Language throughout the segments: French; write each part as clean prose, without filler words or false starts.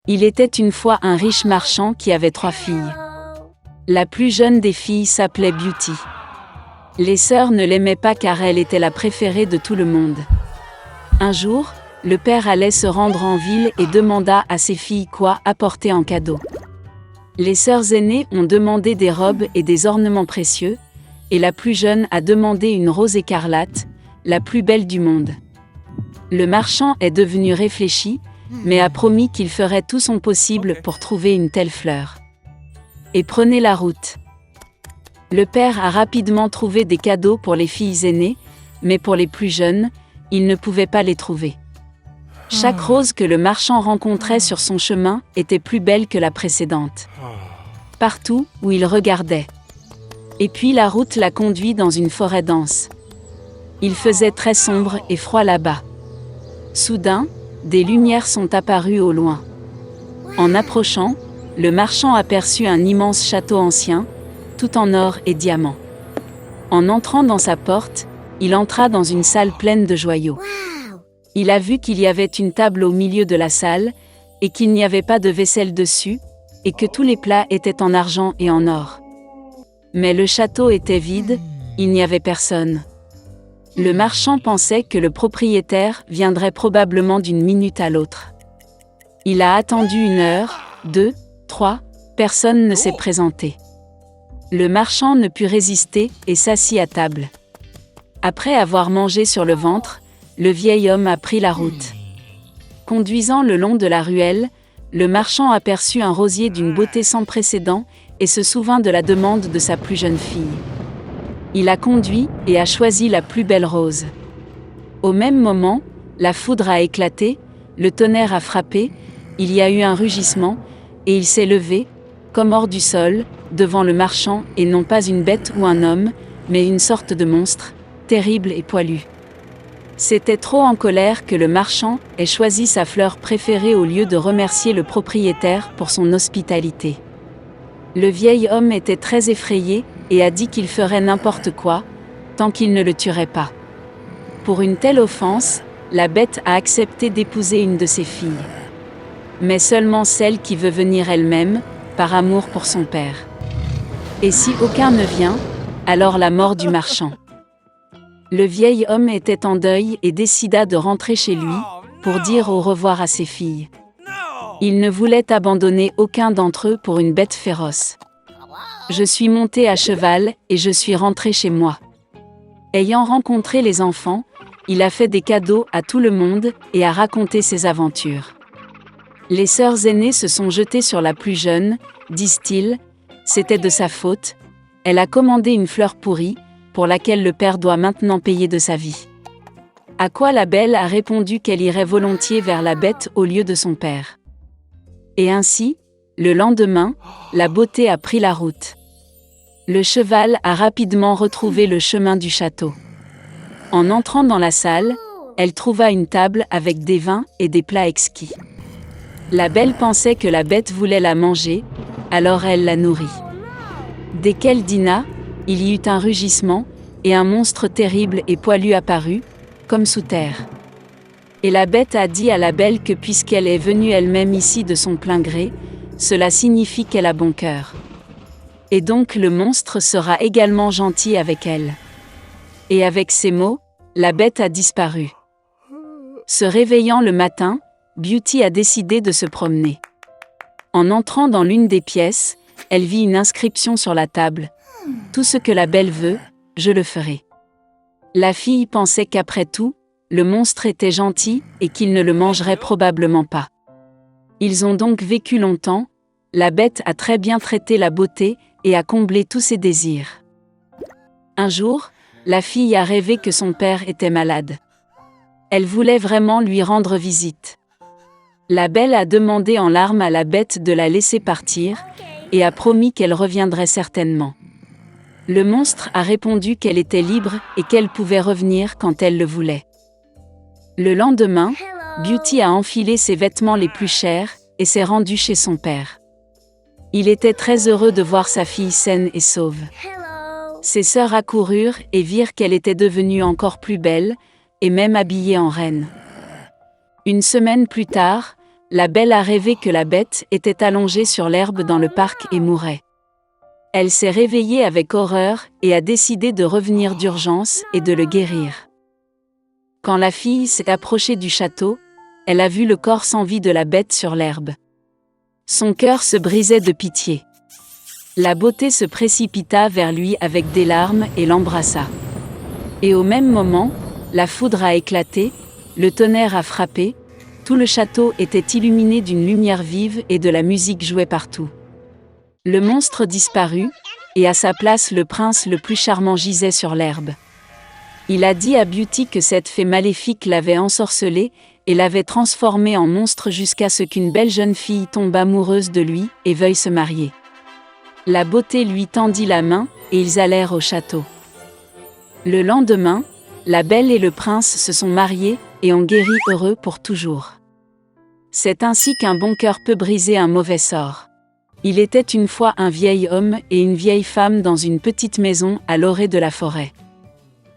Il était une fois un riche marchand qui avait 3 filles. La plus jeune des filles s'appelait Beauty. Les sœurs ne l'aimaient pas car elle était la préférée de tout le monde. Un jour, le père allait se rendre en ville et demanda à ses filles quoi apporter en cadeau. Les sœurs aînées ont demandé des robes et des ornements précieux, et la plus jeune a demandé une rose écarlate, la plus belle du monde. Le marchand est devenu réfléchi, mais a promis qu'il ferait tout son possible pour trouver une telle fleur. Et prenez la route. Le père a rapidement trouvé des cadeaux pour les filles aînées, mais pour les plus jeunes, il ne pouvait pas les trouver. Chaque rose que le marchand rencontrait sur son chemin était plus belle que la précédente. Partout où il regardait. Et puis la route l'a conduit dans une forêt dense. Il faisait très sombre et froid là-bas. Soudain, des lumières sont apparues au loin. En approchant, le marchand aperçut un immense château ancien, tout en or et diamants. En entrant dans sa porte, il entra dans une salle pleine de joyaux. Il a vu qu'il y avait une table au milieu de la salle, et qu'il n'y avait pas de vaisselle dessus, et que tous les plats étaient en argent et en or. Mais le château était vide, il n'y avait personne. Le marchand pensait que le propriétaire viendrait probablement d'une minute à l'autre. Il a attendu 1 heure, 2, 3, personne ne s'est présenté. Le marchand ne put résister et s'assit à table. Après avoir mangé sur le ventre, le vieil homme a pris la route. Conduisant le long de la ruelle, le marchand aperçut un rosier d'une beauté sans précédent et se souvint de la demande de sa plus jeune fille. Il a conduit et a choisi la plus belle rose. Au même moment, la foudre a éclaté, le tonnerre a frappé, il y a eu un rugissement, et il s'est levé, comme hors du sol, devant le marchand et non pas une bête ou un homme, mais une sorte de monstre, terrible et poilu. C'était trop en colère que le marchand ait choisi sa fleur préférée au lieu de remercier le propriétaire pour son hospitalité. Le vieil homme était très effrayé et a dit qu'il ferait n'importe quoi, tant qu'il ne le tuerait pas. Pour une telle offense, la bête a accepté d'épouser une de ses filles. Mais seulement celle qui veut venir elle-même, par amour pour son père. Et si aucun ne vient, alors la mort du marchand. Le vieil homme était en deuil et décida de rentrer chez lui, pour dire au revoir à ses filles. Il ne voulait abandonner aucun d'entre eux pour une bête féroce. Je suis monté à cheval et je suis rentré chez moi. Ayant rencontré les enfants, il a fait des cadeaux à tout le monde et a raconté ses aventures. Les sœurs aînées se sont jetées sur la plus jeune, disent-ils, c'était de sa faute, elle a commandé une fleur pourrie, pour laquelle le père doit maintenant payer de sa vie. À quoi la belle a répondu qu'elle irait volontiers vers la bête au lieu de son père. Et ainsi, le lendemain, la beauté a pris la route. Le cheval a rapidement retrouvé le chemin du château. En entrant dans la salle, elle trouva une table avec des vins et des plats exquis. La belle pensait que la bête voulait la manger, alors elle la nourrit. Dès qu'elle dîna, il y eut un rugissement, et un monstre terrible et poilu apparut, comme sous terre. Et la bête a dit à la belle que puisqu'elle est venue elle-même ici de son plein gré, cela signifie qu'elle a bon cœur. Et donc le monstre sera également gentil avec elle. Et avec ces mots, la bête a disparu. Se réveillant le matin, Beauty a décidé de se promener. En entrant dans l'une des pièces, elle vit une inscription sur la table. « Tout ce que la belle veut, je le ferai. » La fille pensait qu'après tout, le monstre était gentil et qu'il ne le mangerait probablement pas. Ils ont donc vécu longtemps, la bête a très bien traité la beauté et a comblé tous ses désirs. Un jour, la fille a rêvé que son père était malade. Elle voulait vraiment lui rendre visite. La belle a demandé en larmes à la bête de la laisser partir, et a promis qu'elle reviendrait certainement. Le monstre a répondu qu'elle était libre et qu'elle pouvait revenir quand elle le voulait. Le lendemain, Beauty a enfilé ses vêtements les plus chers et s'est rendue chez son père. Il était très heureux de voir sa fille saine et sauve. Ses sœurs accoururent et virent qu'elle était devenue encore plus belle, et même habillée en reine. Une semaine plus tard, La belle a rêvé que la bête était allongée sur l'herbe dans le parc et mourait. Elle s'est réveillée avec horreur et a décidé de revenir d'urgence et de le guérir. Quand la fille s'est approchée du château, elle a vu le corps sans vie de la bête sur l'herbe. Son cœur se brisait de pitié. La beauté se précipita vers lui avec des larmes et l'embrassa. Et au même moment, la foudre a éclaté, le tonnerre a frappé, tout le château était illuminé d'une lumière vive et de la musique jouait partout. Le monstre disparut, et à sa place le prince le plus charmant gisait sur l'herbe. Il a dit à Beauty que cette fée maléfique l'avait ensorcelé et l'avait transformé en monstre jusqu'à ce qu'une belle jeune fille tombe amoureuse de lui et veuille se marier. La beauté lui tendit la main et ils allèrent au château. Le lendemain, la belle et le prince se sont mariés et ont guéri heureux pour toujours. C'est ainsi qu'un bon cœur peut briser un mauvais sort. Il était une fois un vieil homme et une vieille femme dans une petite maison à l'orée de la forêt.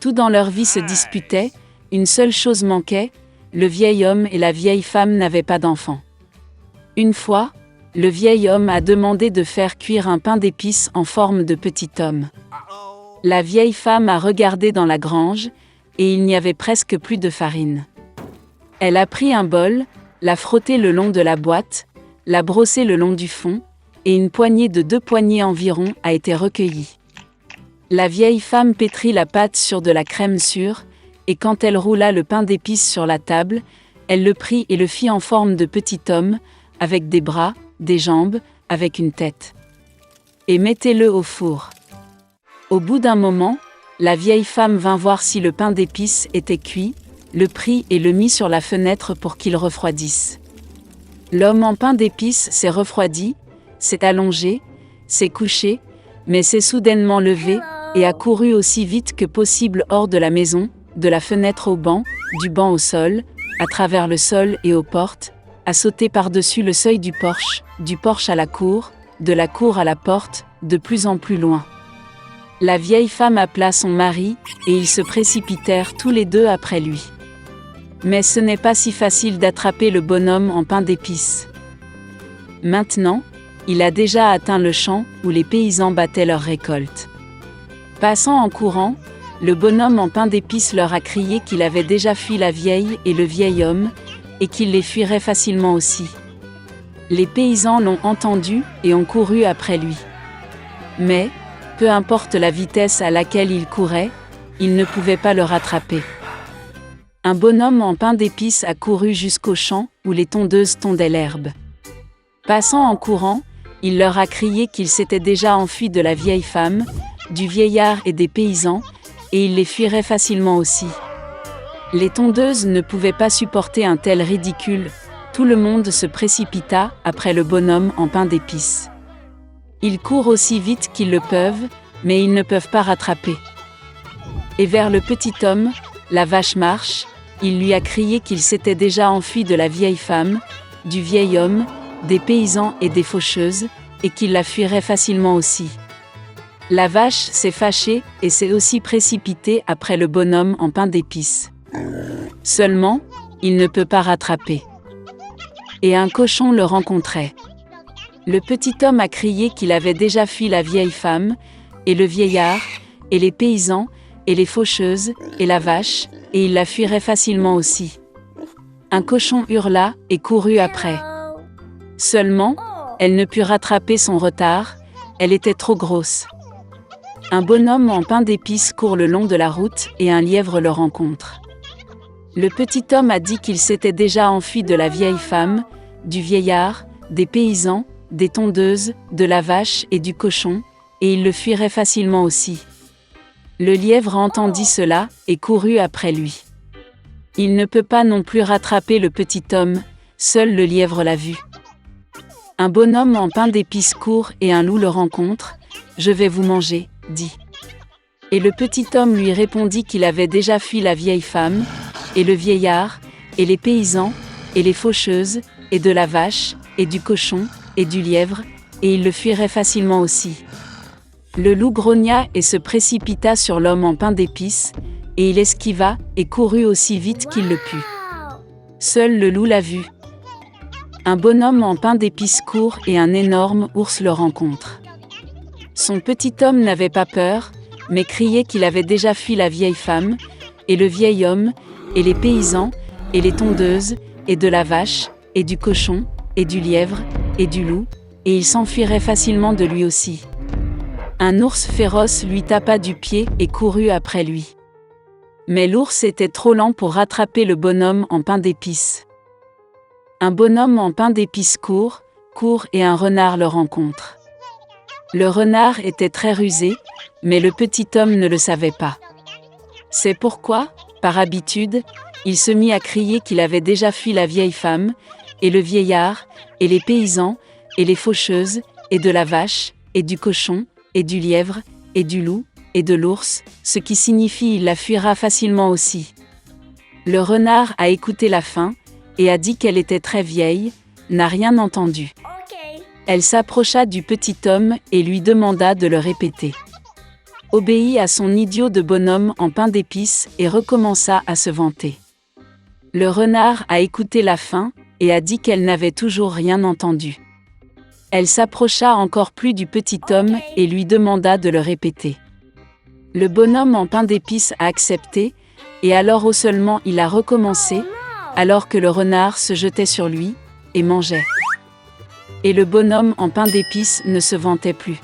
Tout dans leur vie se disputait, une seule chose manquait, le vieil homme et la vieille femme n'avaient pas d'enfants. Une fois, le vieil homme a demandé de faire cuire un pain d'épices en forme de petit homme. La vieille femme a regardé dans la grange, et il n'y avait presque plus de farine. Elle a pris un bol, l'a frotté le long de la boîte, l'a brossé le long du fond, et une poignée de 2 poignées environ a été recueillie. La vieille femme pétrit la pâte sur de la crème sûre, et quand elle roula le pain d'épices sur la table, elle le prit et le fit en forme de petit homme, avec des bras, des jambes, avec une tête. Et mettez-le au four. Au bout d'un moment, la vieille femme vint voir si le pain d'épices était cuit, le prit et le mit sur la fenêtre pour qu'il refroidisse. L'homme en pain d'épices s'est refroidi, s'est allongé, s'est couché, mais s'est soudainement levé, et a couru aussi vite que possible hors de la maison, de la fenêtre au banc, du banc au sol, à travers le sol et aux portes, a sauté par-dessus le seuil du porche à la cour, de la cour à la porte, de plus en plus loin. La vieille femme appela son mari, et ils se précipitèrent tous les deux après lui. Mais ce n'est pas si facile d'attraper le bonhomme en pain d'épices. Maintenant, il a déjà atteint le champ où les paysans battaient leur récolte. Passant en courant, le bonhomme en pain d'épices leur a crié qu'il avait déjà fui la vieille et le vieil homme, et qu'il les fuirait facilement aussi. Les paysans l'ont entendu et ont couru après lui. Mais, peu importe la vitesse à laquelle il courait, ils ne pouvaient pas le rattraper. Un bonhomme en pain d'épices a couru jusqu'au champ où les tondeuses tondaient l'herbe. Passant en courant, il leur a crié qu'il s'était déjà enfui de la vieille femme, du vieillard et des paysans, et il les fuirait facilement aussi. Les tondeuses ne pouvaient pas supporter un tel ridicule, tout le monde se précipita après le bonhomme en pain d'épices. Ils courent aussi vite qu'ils le peuvent, mais ils ne peuvent pas rattraper. Et vers le petit homme, la vache marche, il lui a crié qu'il s'était déjà enfui de la vieille femme, du vieil homme, des paysans et des faucheuses, et qu'il la fuirait facilement aussi. La vache s'est fâchée et s'est aussi précipitée après le bonhomme en pain d'épices. Seulement, il ne peut pas rattraper. Et un cochon le rencontrait. Le petit homme a crié qu'il avait déjà fui la vieille femme, et le vieillard, et les paysans, et les faucheuses, et la vache, et il la fuirait facilement aussi. Un cochon hurla et courut après. Seulement, elle ne put rattraper son retard, elle était trop grosse. Un bonhomme en pain d'épices court le long de la route et un lièvre le rencontre. Le petit homme a dit qu'il s'était déjà enfui de la vieille femme, du vieillard, des paysans, des tondeuses, de la vache et du cochon, et il le fuirait facilement aussi. Le lièvre entendit cela et courut après lui. Il ne peut pas non plus rattraper le petit homme, seul le lièvre l'a vu. Un bonhomme en pain d'épices court et un loup le rencontre. « Je vais vous manger », dit. Et le petit homme lui répondit qu'il avait déjà fui la vieille femme, et le vieillard, et les paysans, et les faucheuses, et de la vache, et du cochon, et du lièvre, et il le fuirait facilement aussi. Le loup grogna et se précipita sur l'homme en pain d'épices, et il esquiva et courut aussi vite qu'il le put. Seul le loup l'a vu. Un bonhomme en pain d'épices court et un énorme ours le rencontrent. Son petit homme n'avait pas peur, mais criait qu'il avait déjà fui la vieille femme, et le vieil homme, et les paysans, et les tondeuses, et de la vache, et du cochon, et du lièvre, et du loup, et il s'enfuirait facilement de lui aussi. Un ours féroce lui tapa du pied et courut après lui. Mais l'ours était trop lent pour rattraper le bonhomme en pain d'épices. Un bonhomme en pain d'épices court et un renard le rencontre. Le renard était très rusé, mais le petit homme ne le savait pas. C'est pourquoi, par habitude, il se mit à crier qu'il avait déjà fui la vieille femme, et le vieillard, et les paysans, et les faucheuses, et de la vache, et du cochon, et du lièvre, et du loup, et de l'ours, ce qui signifie il la fuira facilement aussi. Le renard a écouté la fin, et a dit qu'elle était très vieille, n'a rien entendu. Elle s'approcha du petit homme et lui demanda de le répéter. Obéit à son idiot de bonhomme en pain d'épices et recommença à se vanter. Le renard a écouté la fin et a dit qu'elle n'avait toujours rien entendu. Elle s'approcha encore plus du petit homme et lui demanda de le répéter. Le bonhomme en pain d'épices a accepté, et alors seulement il a recommencé, alors que le renard se jetait sur lui et mangeait. Et le bonhomme en pain d'épices ne se vantait plus.